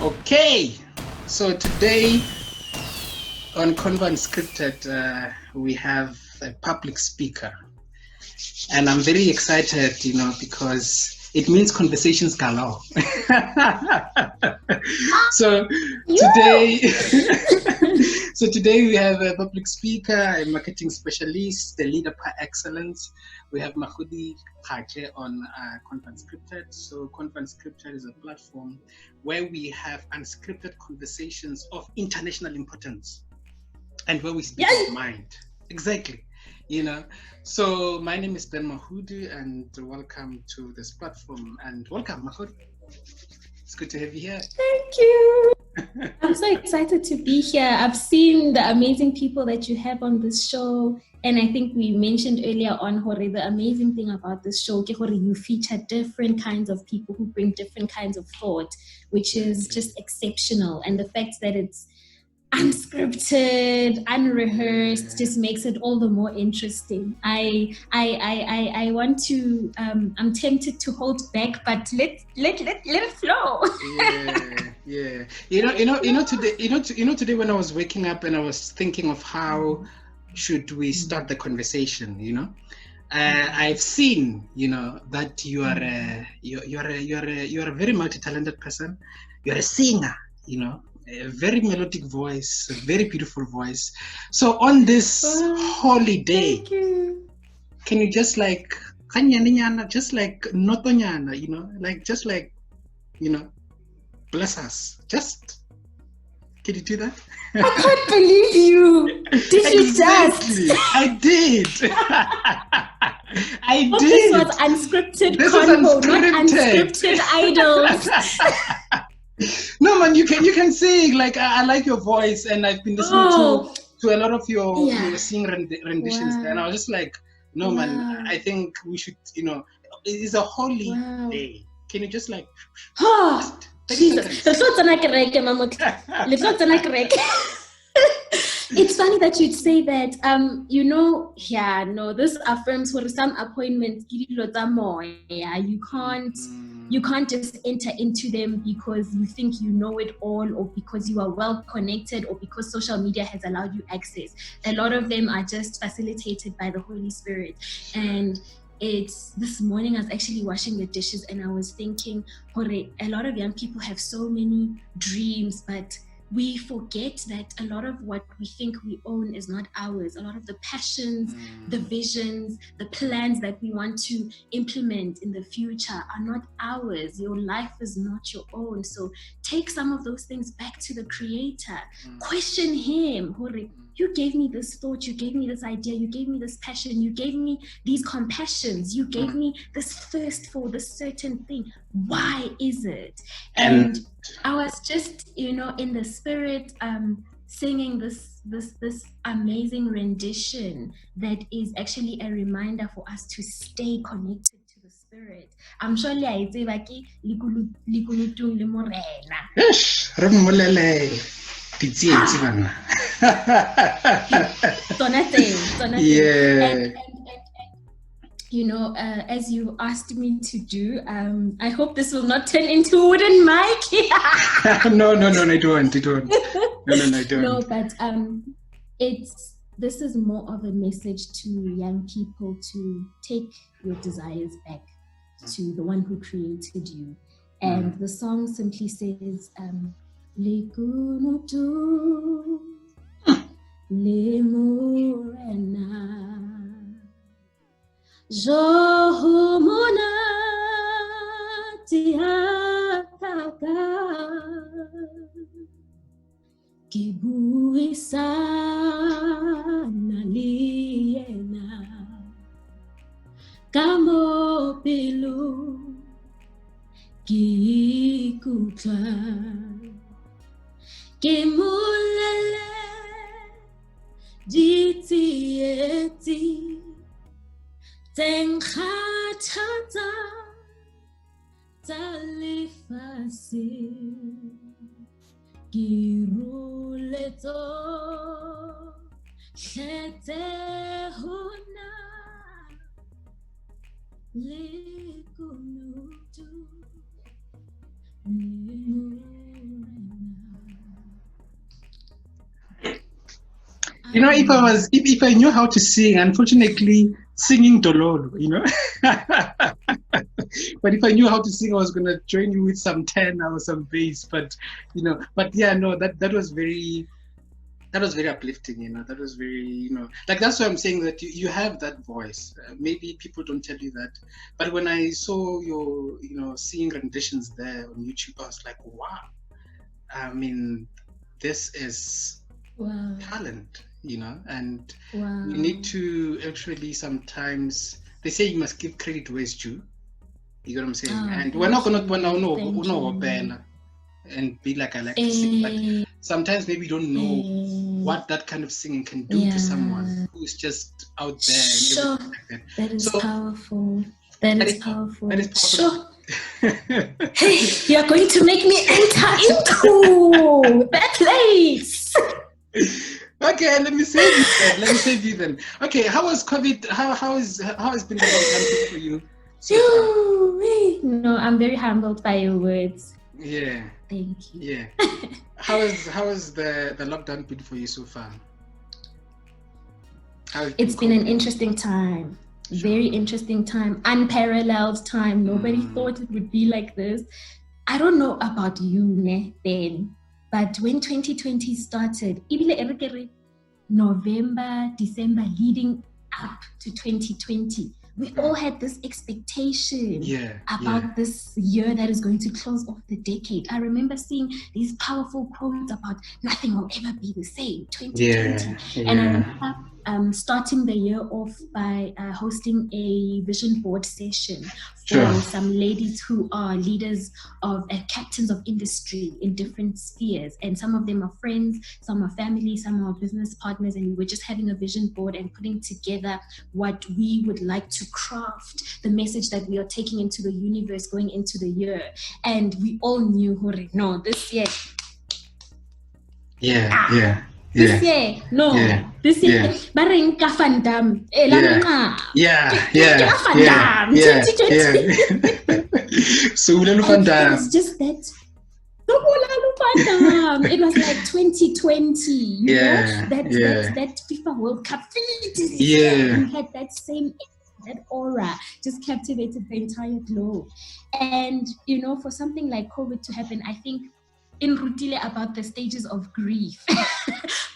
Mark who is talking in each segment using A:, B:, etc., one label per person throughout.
A: Okay, so today on Unscripted, we have a public speaker, and I'm very excited, because it means conversations galore. So today we have a public speaker, a marketing specialist, a leader par excellence. We have Mahlodi Kgatle on Unscripted. So Unscripted is a platform where we have unscripted conversations of international importance and where we speak our mind. Exactly. So my name is Ben Mahudu, and welcome to this platform. And welcome, Mahudu. It's good to have you here.
B: Thank you. I'm so excited to be here. I've seen the amazing people that you have on this show. And I think we mentioned earlier on, Hore, the amazing thing about this show, you feature different kinds of people who bring different kinds of thought, which is just exceptional. And the fact that it's unscripted, unrehearsed, just makes it all the more interesting. I want to. I'm tempted to hold back, but let it flow.
A: Today when I was waking up and I was thinking of how should we start the conversation, I've seen, that you are a very multi-talented person. You're a singer, a very melodic voice, a very beautiful voice. So on this holy day, can you just like notonyana, bless us? Can you do that?
B: I can't believe you. Did you just?
A: I did. I did.
B: This was unscripted convo, not unscripted idols.
A: No, man, you can sing. Like I like your voice, and I've been listening to a lot of your singing renditions, and I was just like, no, man, I think we should, it's a holy day. Can you just like?
B: It's funny that you'd say that. This affirms for some appointments. You can't just enter into them because you think you know it all, or because you are well connected, or because social media has allowed you access. A lot of them are just facilitated by the Holy Spirit. And it's this morning I was actually washing the dishes and I was thinking, a lot of young people have so many dreams, but we forget that a lot of what we think we own is not ours. A lot of the passions, the visions, the plans that we want to implement in the future are not ours. Your life is not your own. So take some of those things back to the Creator. Question Him. You gave me this thought, you gave me this idea, you gave me this passion, you gave me these compassions, you gave me this thirst for this certain thing. Why is it? And I was just, in the spirit, singing this amazing rendition that is actually a reminder for us to stay connected to the Spirit. I'm sure I say as you asked me to do, I hope this will not turn into a wooden mic.
A: No, I don't. No, I don't.
B: No, but this is more of a message to young people to take your desires back to the one who created you. And the song simply says, Lekunutu lemurena Johomona tiataka Kibuisana liena Kamo pilu Kikuta Kimulele Ditieti Tenkhatata Talifasi Kiruleto Shete Huna Likunutu
A: You know, if I knew how to sing, unfortunately, singing dololo, you know. But if I knew how to sing, I was gonna join you with some tenor or some bass. But you know, but yeah, no, that was very uplifting, you know. That was very, you know, like that's why I'm saying that you have that voice. Maybe people don't tell you that, but when I saw your, you know, singing renditions there on YouTube, I was like, wow. I mean, this is
B: Wow.
A: talent, you know, and
B: Wow.
A: we need to actually sometimes, they say you must give credit where it's due. You know what I'm saying? And we're not gonna and be like, I like to sing, but sometimes maybe you don't know what that kind of singing can do to someone who's just out there and everything like that.
B: That is powerful. That is powerful.
A: Sure.
B: Hey, you're going to make me enter into that place.
A: Okay, let me save you then. Okay, how was COVID? How has been the lockdown for you?
B: No, I'm very humbled by your words.
A: Yeah.
B: Thank you.
A: Yeah. How has the lockdown been for you so far?
B: It's been an interesting time. Sure. Very interesting time. Unparalleled time. Nobody thought it would be like this. I don't know about you, Ben, but when 2020 started, November, December, leading up to 2020, we all had this expectation about this year that is going to close off the decade. I remember seeing these powerful quotes about nothing will ever be the same, 2020. And I remember starting the year off by hosting a vision board session for some ladies who are leaders of captains of industry in different spheres. And some of them are friends, some are family, some are business partners. And we were just having a vision board and putting together what we would like to craft, the message that we are taking into the universe going into the year. And we all knew, no, this year. This year, this year, Barring Kafandam,
A: So
B: it was just that. It was like 2020, you know, that FIFA World Cup. We had that same, that aura just captivated the entire globe. And, you know, for something like COVID to happen, I think in Rutile about the stages of grief.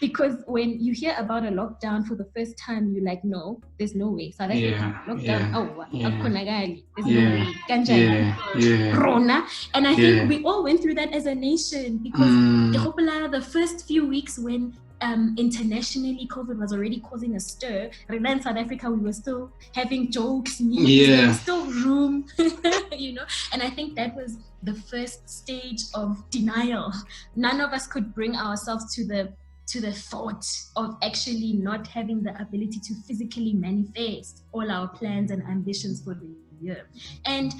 B: Because when you hear about a lockdown for the first time, you're like, no, there's no way. South Africa, lockdown, there's no way. Rona. And I think we all went through that as a nation because the first few weeks when internationally COVID was already causing a stir, in South Africa we were still having jokes, memes, there was still room, you know. And I think that was the first stage of denial. None of us could bring ourselves to the thought of actually not having the ability to physically manifest all our plans and ambitions for the year. And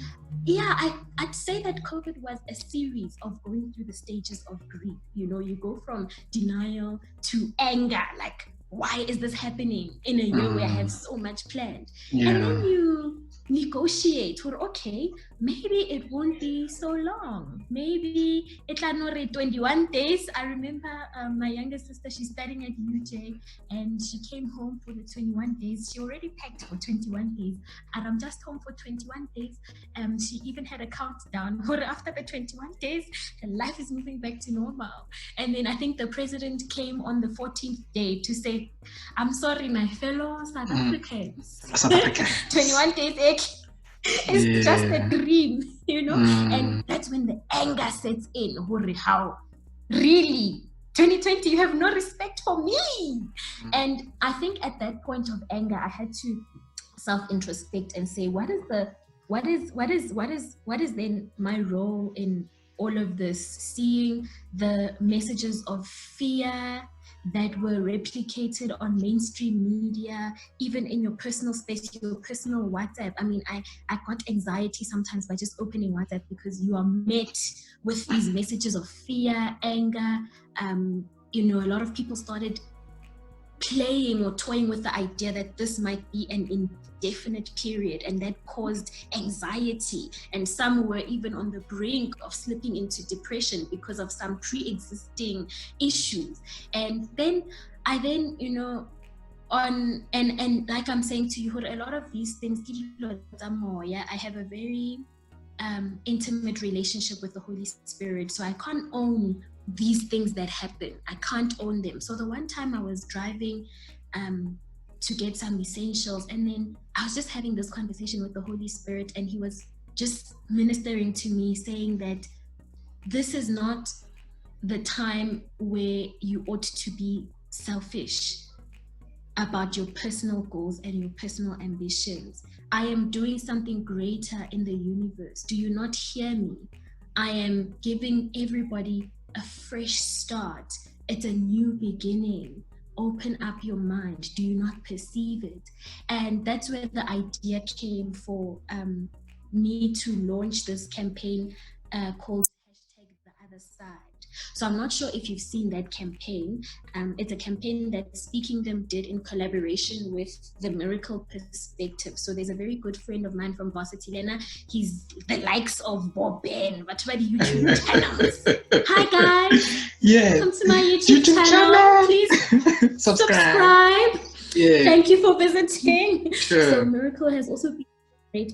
B: I'd say that COVID was a series of going through the stages of grief. You know, you go from denial to anger, like, why is this happening in a year where I have so much planned? And then you negotiate for, okay, maybe it won't be so long. Maybe it's like 21 days. I remember my younger sister, she's studying at UJ, and she came home for the 21 days. She already packed for 21 days, and I'm just home for 21 days. She even had a countdown for after the 21 days, her life is moving back to normal. And then I think the president came on the 14th day to say, I'm sorry, my fellow South Africans. 21 days, it's just a dream, you know. And that's when the anger sets in. How? Really? 2020, you have no respect for me. And I think at that point of anger, I had to self-introspect and say, what is then my role in all of this? Seeing the messages of fear that were replicated on mainstream media, even in your personal space, your personal WhatsApp. I mean, I got anxiety sometimes by just opening WhatsApp because you are met with these messages of fear, anger. You know, a lot of people started playing or toying with the idea that this might be an indefinite period, and that caused anxiety, and some were even on the brink of slipping into depression because of some pre-existing issues. And then I on and like I'm saying to you, a lot of these things, I have a very intimate relationship with the Holy Spirit, so I can't own these things that happen. I can't own them. So the one time I was driving to get some essentials, and then I was just having this conversation with the Holy Spirit, and he was just ministering to me, saying that this is not the time where you ought to be selfish about your personal goals and your personal ambitions. I am doing something greater in the universe. Do you not hear me? I am giving everybody a fresh start. It's a new beginning. Open up your mind. Do you not perceive it? And that's where the idea came for me to launch this campaign called #TheOtherSide. So I'm not sure if you've seen that campaign. It's a campaign that SpeaKingdom did in collaboration with the Miracle Perspective. So there's a very good friend of mine from Varsity Lena. He's the likes of Bob Ben, but where the YouTube channels. Hi guys.
A: Yeah.
B: Welcome to my YouTube channel. Please subscribe.
A: Yeah.
B: Thank you for visiting.
A: Sure.
B: So Miracle has also been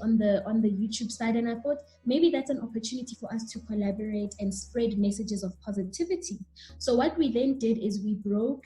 B: on the YouTube side, and I thought maybe that's an opportunity for us to collaborate and spread messages of positivity. So what we then did is we broke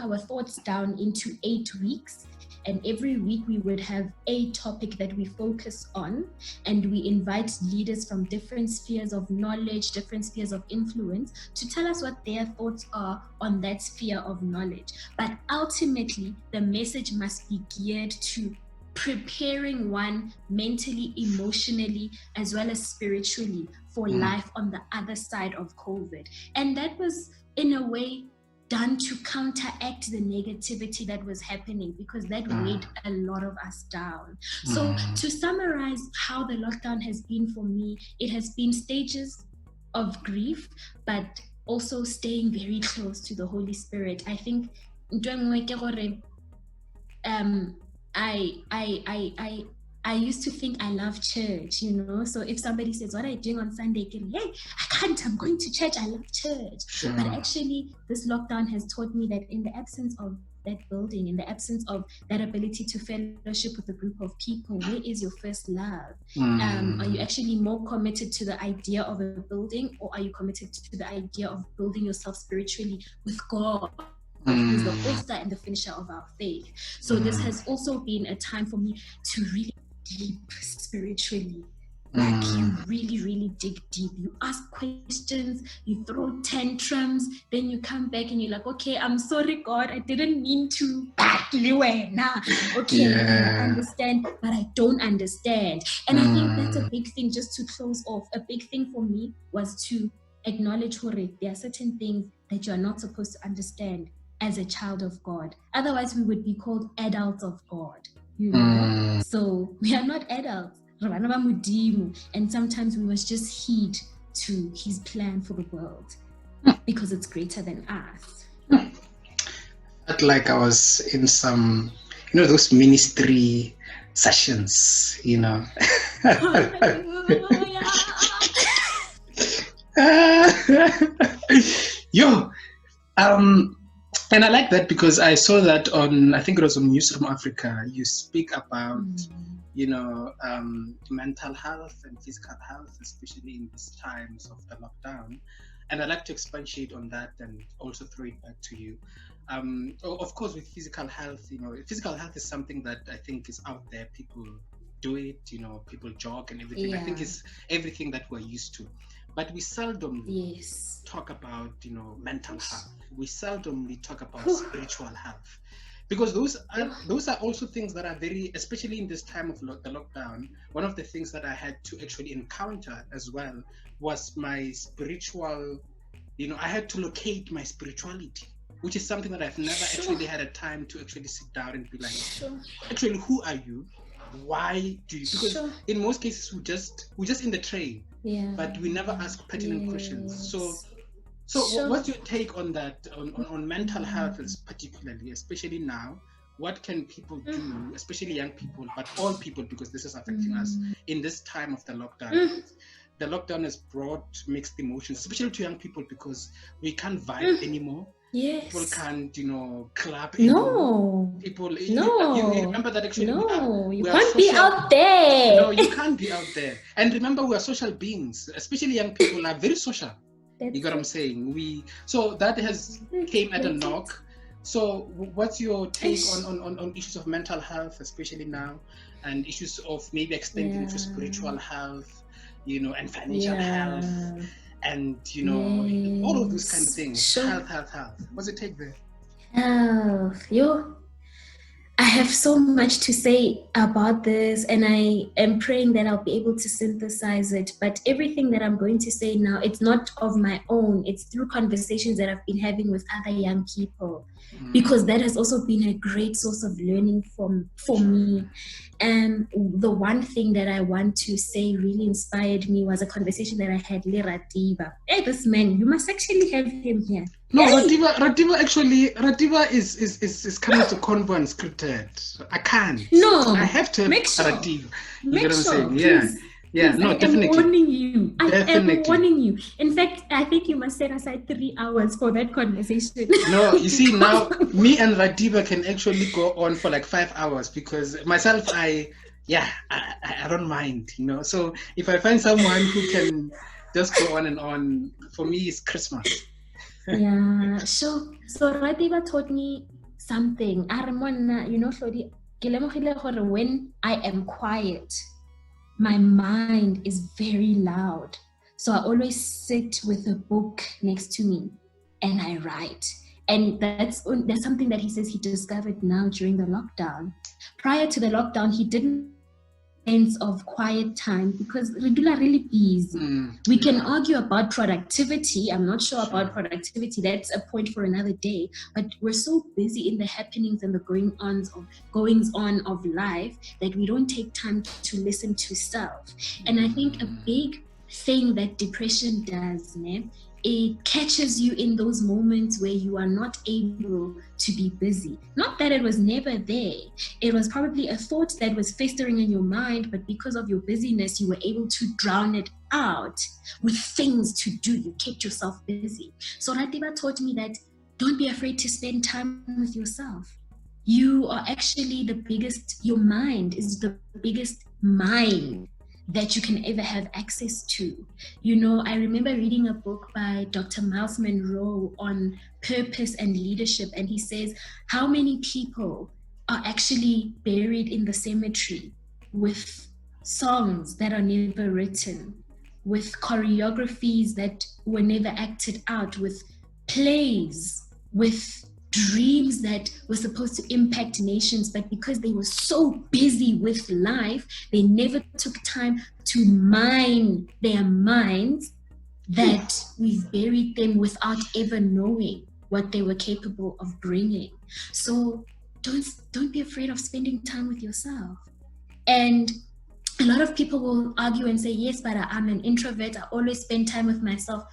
B: our thoughts down into 8 weeks, and every week we would have a topic that we focus on, and we invite leaders from different spheres of knowledge, different spheres of influence, to tell us what their thoughts are on that sphere of knowledge. But ultimately the message must be geared to preparing one mentally, emotionally, as well as spiritually for life on the other side of COVID. And that was, in a way, done to counteract the negativity that was happening, because that weighed a lot of us down. So to summarize how the lockdown has been for me, it has been stages of grief, but also staying very close to the Holy Spirit. I think I used to think I love church, you know. So if somebody says, what are you doing on Sunday? Hey, I can't, I'm going to church, I love church.
A: Sure.
B: But actually, this lockdown has taught me that in the absence of that building, in the absence of that ability to fellowship with a group of people, where is your first love? Are you actually more committed to the idea of a building, or are you committed to the idea of building yourself spiritually with God? Who's the author and the finisher of our faith. So this has also been a time for me to really deep spiritually. Like you really, really dig deep. You ask questions, you throw tantrums, then you come back and you're like, okay, I'm sorry, God, I didn't mean to. Okay, I understand, but I don't understand. And I think that's a big thing, just to close off. A big thing for me was to acknowledge, there are certain things that you are not supposed to understand as a child of God. Otherwise, we would be called adults of God. You know? So we are not adults. And sometimes we must just heed to his plan for the world, because it's greater than us.
A: Felt like I was in some, those ministry sessions, and I like that, because I saw that on, I think it was on News from Africa. You speak about, mental health and physical health, especially in these times of the lockdown. And I'd like to expatiate on that and also throw it back to you. Of course, with physical health, physical health is something that I think is out there. People do it, people jog and everything. I think it's everything that we're used to. But we seldom talk about, mental health. We seldomly talk about spiritual health, because those are also things that are very, especially in this time of the lockdown. One of the things that I had to actually encounter as well was my spiritual, I had to locate my spirituality, which is something that I've never actually had a time to actually sit down and be like, actually, who are you? Why do you? Because in most cases we're just in the train, but we never ask pertinent questions. So So
B: Sure.
A: what's your take on that, on mental health particularly, especially now? What can people do, especially young people, but all people, because this is affecting us in this time of the lockdown? The lockdown has brought mixed emotions, especially to young people, because we can't vibe anymore.
B: Yes.
A: People can't, clap anymore.
B: No.
A: People,
B: No.
A: you remember that actually
B: you
A: we are
B: can't
A: social,
B: be out there.
A: No, you can't be out there. And remember, we are social beings, especially young people are very social. You got what I'm saying? So that came at a knock. So what's your take on issues of mental health, especially now, and issues of maybe extending to spiritual health, and financial health, and all of those kind of things.
B: Sure.
A: Health. What's your take there?
B: I have so much to say about this, and I am praying that I'll be able to synthesize it. But everything that I'm going to say now, it's not of my own. It's through conversations that I've been having with other young people, because that has also been a great source of learning for me. And the one thing that I want to say really inspired me was a conversation that I had with Ratiba. Hey, this man, you must actually have him here.
A: No, Ratiba is coming to Convo Unscripted. I can't.
B: No,
A: I have to have Ratiba. You know what I'm saying?
B: Please.
A: Yeah, no, definitely.
B: I am warning you. In fact, I think you must set aside 3 hours for that conversation.
A: No, you see, now me and Ratiba can actually go on for like 5 hours, because myself, I don't mind, So if I find someone who can just go on and on, for me, it's Christmas.
B: Yeah, so Ratiba taught me something. When I am quiet, my mind is very loud. So I always sit with a book next to me and I write. And that's something that he says he discovered now during the lockdown. Prior to the lockdown, he didn't sense of quiet time because regular really busy. We can argue about productivity. I'm not sure about productivity. That's a point for another day. But we're so busy in the happenings and the goings on of life that we don't take time to listen to self. And I think a big thing that depression does, it catches you in those moments where you are not able to be busy. Not that it was never there. It was probably a thought that was festering in your mind, but because of your busyness, you were able to drown it out with things to do. You kept yourself busy. So Ratiba taught me that don't be afraid to spend time with yourself. You are actually your mind is the biggest mind that you can ever have access to. I remember reading a book by Dr. Miles Monroe on purpose and leadership, and he says how many people are actually buried in the cemetery with songs that are never written, with choreographies that were never acted out, with plays, with dreams that were supposed to impact nations, but because they were so busy with life, they never took time to mine their minds, that we've buried them without ever knowing what they were capable of bringing. So don't be afraid of spending time with yourself. And a lot of people will argue and say, yes, but I'm an introvert. I always spend time with myself.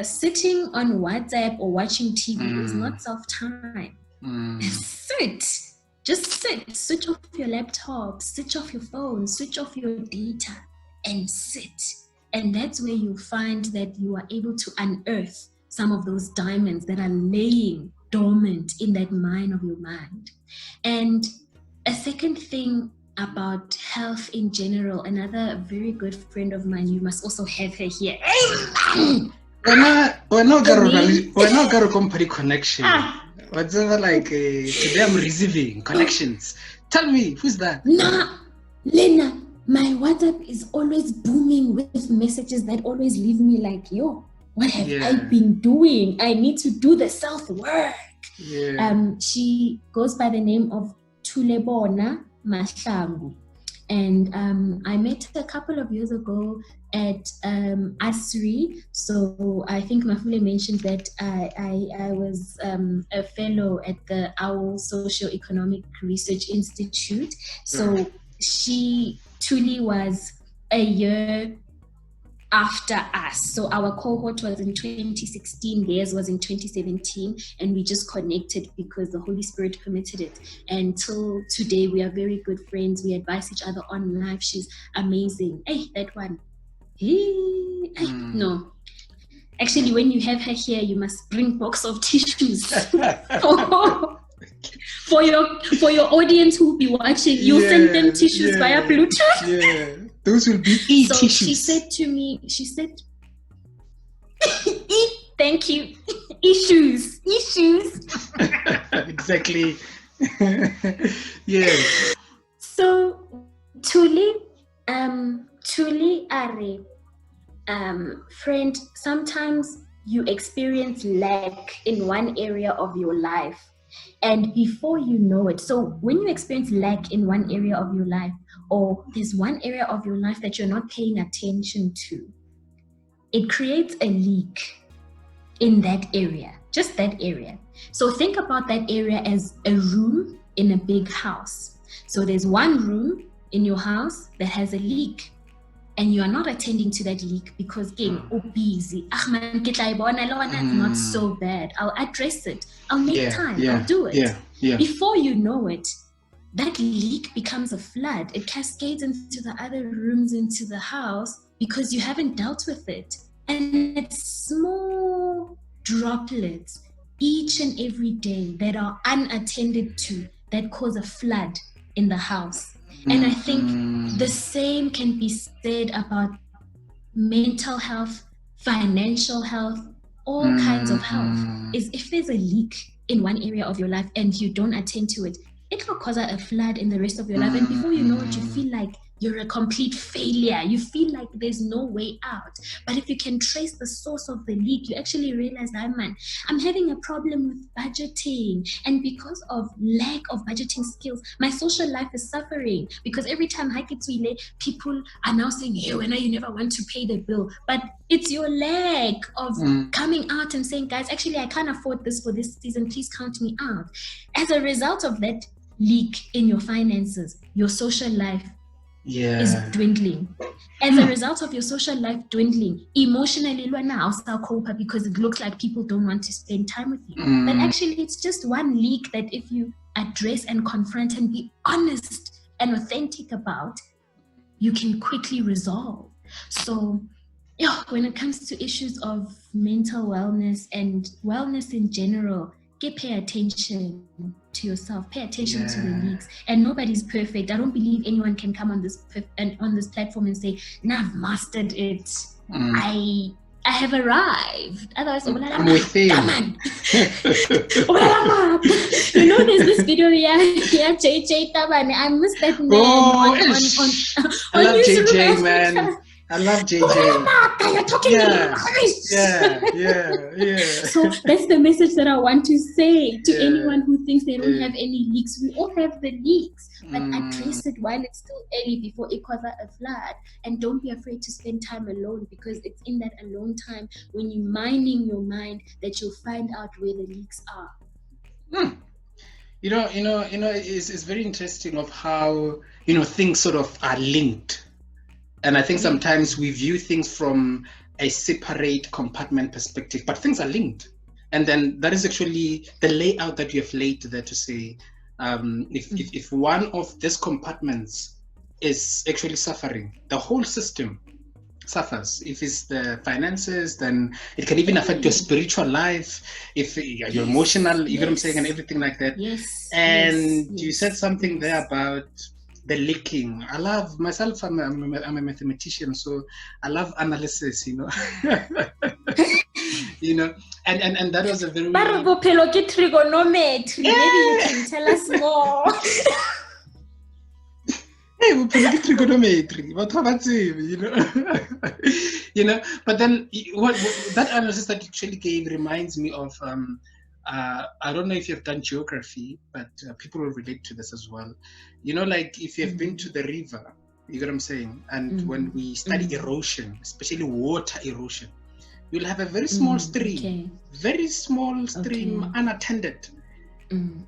B: Sitting on WhatsApp or watching TV is not self-time. Just sit, switch off your laptop, switch off your phone, switch off your data and sit. And that's where you find that you are able to unearth some of those diamonds that are laying dormant in that mine of your mind. And a second thing about health in general, another very good friend of mine, you must also have her here.
A: We're not gonna compare connection. Whatever, like today I'm receiving connections. Tell me, who's that?
B: Nah, Lena, my WhatsApp is always booming with messages that always leave me like, what have I been doing? I need to do the self-work. She goes by the name of Tulebona Mahlangu. And I met her a couple of years ago at ASRI. So I think Mafule mentioned that I was a fellow at the OWL Socio-Economic Research Institute. So Tuli was a year after us. So our cohort was in 2016, theirs was in 2017, and we just connected because the Holy Spirit permitted it. And till today, we are very good friends. We advise each other on life. She's amazing. Hey, that one. Hey, no. Actually, when you have her here, you must bring box of tissues. For your audience who will be watching, you send them tissues via Bluetooth.
A: Yeah. Those will be tissues.
B: She said to me, thank you. Issues.
A: Exactly. Yeah.
B: So Tuli Are, friend, sometimes you experience lack in one area of your life. And before you know it, so when you experience lack in one area of your life, or there's one area of your life that you're not paying attention to, it creates a leak in that area, just that area. So think about that area as a room in a big house. So there's one room in your house that has a leak, and you are not attending to that leak because you're busy. That's not so bad. I'll address it. I'll make time. I'll do it. Before you know it, that leak becomes a flood. It cascades into the other rooms, into the house, because you haven't dealt with it. And it's small droplets each and every day that are unattended to that cause a flood in the house. And I think the same can be said about mental health, financial health, all kinds of health. Is if there's a leak in one area of your life and you don't attend to it, it will cause a flood in the rest of your life. And before you know it, you feel like you're a complete failure. You feel like there's no way out. But if you can trace the source of the leak, you actually realize that, I'm having a problem with budgeting. And because of lack of budgeting skills, my social life is suffering. Because every time I get to late, people are now saying, hey, when you never want to pay the bill. But it's your lack of coming out and saying, guys, actually, I can't afford this for this season. Please count me out. As a result of that leak in your finances, your social life is dwindling. As a result of your social life dwindling, emotionally, because it looks like people don't want to spend time with you. But actually, it's just one leak that if you address and confront and be honest and authentic about, you can quickly resolve. So, when it comes to issues of mental wellness and wellness in general, pay attention to yourself, pay attention to the leaks. And nobody's perfect. I don't believe anyone can come on this platform and say, I've mastered it. I have arrived. Otherwise,
A: I'm with you.
B: You know, there's this video here, JJ Tabane. I missed that name on
A: I love JJ, man. I love JJ.
B: You're talking
A: Yeah.
B: So that's the message that I want to say to anyone who thinks they don't have any leaks. We all have the leaks, but address it while it's still early before it causes a flood. And don't be afraid to spend time alone, because it's in that alone time, when you're minding your mind, that you'll find out where the leaks are.
A: You know, it's very interesting of how, things sort of are linked. And I think sometimes we view things from a separate compartment perspective, but things are linked. And then that is actually the layout that you have laid there to say, if one of these compartments is actually suffering, the whole system suffers. If it's the finances, then it can even affect your spiritual life, if your emotional, you know what I'm saying, and everything like that. And you said something there about the leaking. I love myself. I'm a mathematician, so I love analysis. And that was a very.
B: Trigonometry. Maybe you can tell us more.
A: Hey, we play trigonometry. What about you? But then what that analysis that you actually gave reminds me of. I don't know if you've done geography, but people will relate to this as well. Like if you've been to the river, you get what I'm saying? And when we study erosion, especially water erosion, you'll have a very small stream, unattended,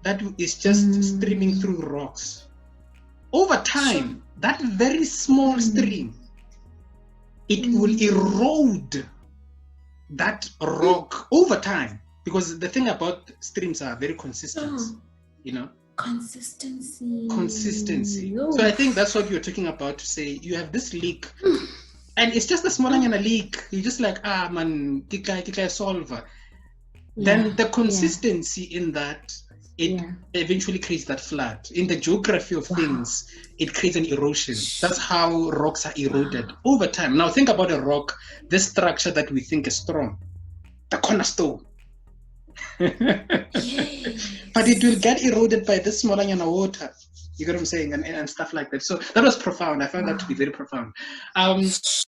A: that is just streaming through rocks. Over time, that very small stream it will erode that rock over time, because the thing about streams are very consistent, you know.
B: Consistency.
A: So I think that's what you're talking about, to say you have this leak and it's just a small leak. You're just like, man, kika solver. Then the consistency in that, it eventually creates that flood. In the geography of things, it creates an erosion. That's how rocks are eroded over time. Now think about a rock, this structure that we think is strong, the cornerstone. But it will get eroded by this small water. You get what I'm saying? And stuff like that. So that was profound. I found that to be very profound.